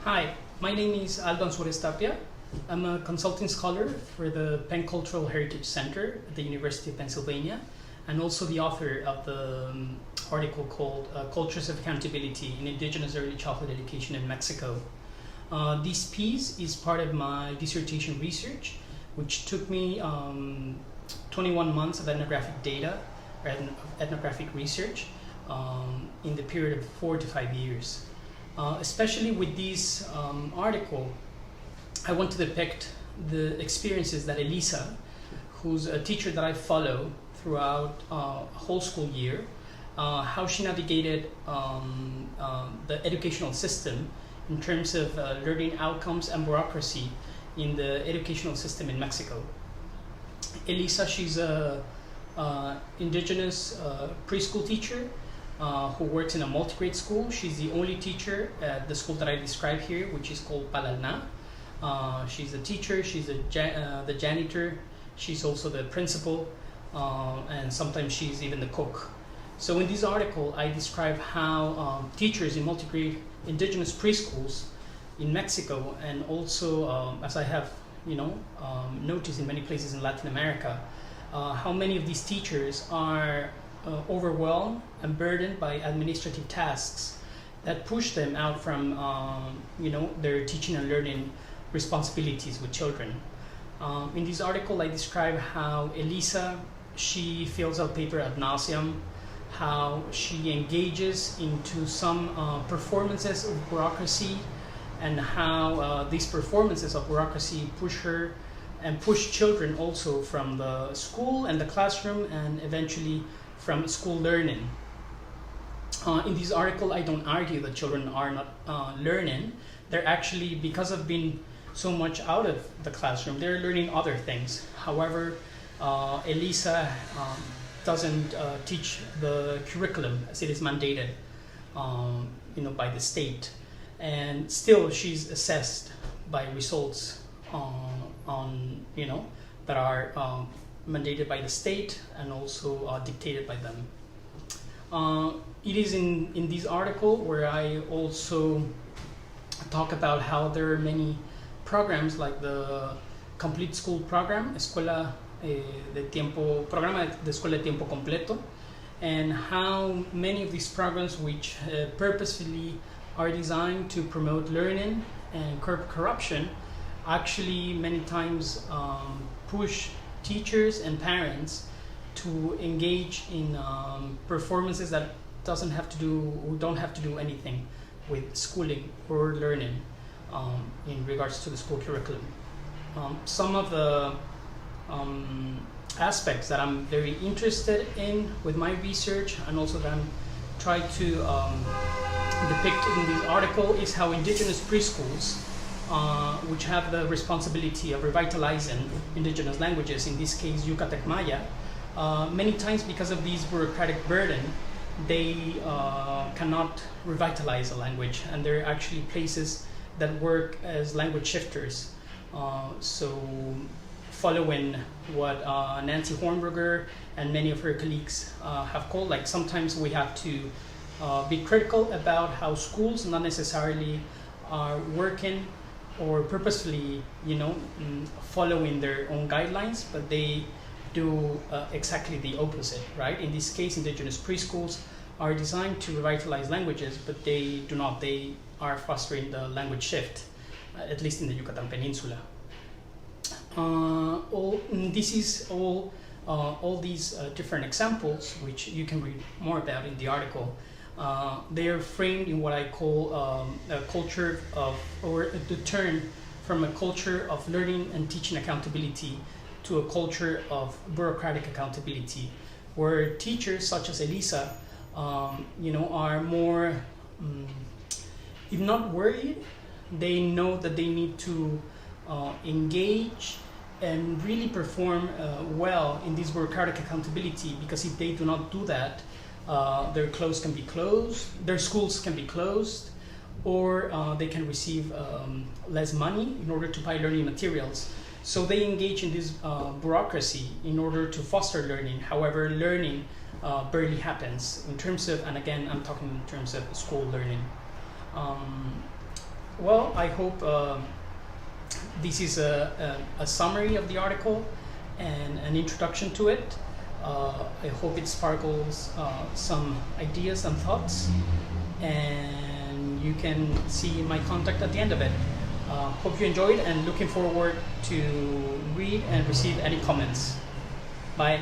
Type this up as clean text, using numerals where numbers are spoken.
Hi, my name is Alban Suarez Tapia. I'm a consulting scholar for the Penn Cultural Heritage Center at the University of Pennsylvania, and also the author of the article called Cultures of Accountability in Indigenous Early Childhood Education in Mexico. This piece is part of my dissertation research, which took me 21 months of ethnographic data, or ethnographic research, in the period of 4 to 5 years. Especially with this article, I want to depict the experiences that Elisa, who's a teacher that I follow throughout a whole school year, how she navigated the educational system in terms of learning outcomes and bureaucracy in the educational system in Mexico. Elisa, she's a indigenous preschool teacher who works in a multi-grade school. She's the only teacher at the school that I describe here, which is called Palalna. She's a teacher, she's the janitor, she's also the principal, and sometimes she's even the cook. So in this article, I describe how teachers in multi-grade indigenous preschools in Mexico, and also as I have noticed in many places in Latin America, how many of these teachers are overwhelmed and burdened by administrative tasks that push them out from their teaching and learning responsibilities with children. In this article, I describe how Elisa, she fills out paper ad nauseum, how she engages into some performances of bureaucracy, and how these performances of bureaucracy push her and push children also from the school and the classroom, and eventually from school learning. In this article, I don't argue that children are not learning. They're actually, because of being so much out of the classroom, they're learning other things. However, Elisa doesn't teach the curriculum as it is mandated by the state. And still, she's assessed by results that are mandated by the state and also dictated by them. It is in this article where I also talk about how there are many programs like the Complete School Program, Programa de Escuela de Tiempo Completo, and how many of these programs, which purposefully are designed to promote learning and curb corruption, actually many times push teachers and parents to engage in performances that don't have to do anything with schooling or learning in regards to the school curriculum. Some of the aspects that I'm very interested in with my research, and also that I'm trying to depict in this article, is how indigenous preschools, which have the responsibility of revitalizing indigenous languages, in this case Yucatec Maya, many times because of these bureaucratic burden, they cannot revitalize a language, and there are actually places that work as language shifters. So following what Nancy Hornberger and many of her colleagues have called, like, sometimes we have to be critical about how schools not necessarily are working or purposefully, following their own guidelines, but they do exactly the opposite, right? In this case, indigenous preschools are designed to revitalize languages, but they do not. They are fostering the language shift, at least in the Yucatan Peninsula. All these different examples, which you can read more about in the article, they are framed in what I call a culture of, or the turn from a culture of learning and teaching accountability to a culture of bureaucratic accountability, where teachers such as Elisa, are more, if not worried, they know that they need to engage and really perform well in this bureaucratic accountability, because if they do not do that, their schools can be closed, or they can receive less money in order to buy learning materials. So they engage in this bureaucracy in order to foster learning. However, learning barely happens in terms of, and again, I'm talking in terms of school learning. Well, I hope this is a summary of the article and an introduction to it. I hope it sparkles some ideas and thoughts, and you can see my contact at the end of it. Hope you enjoyed, and looking forward to read and receive any comments. Bye.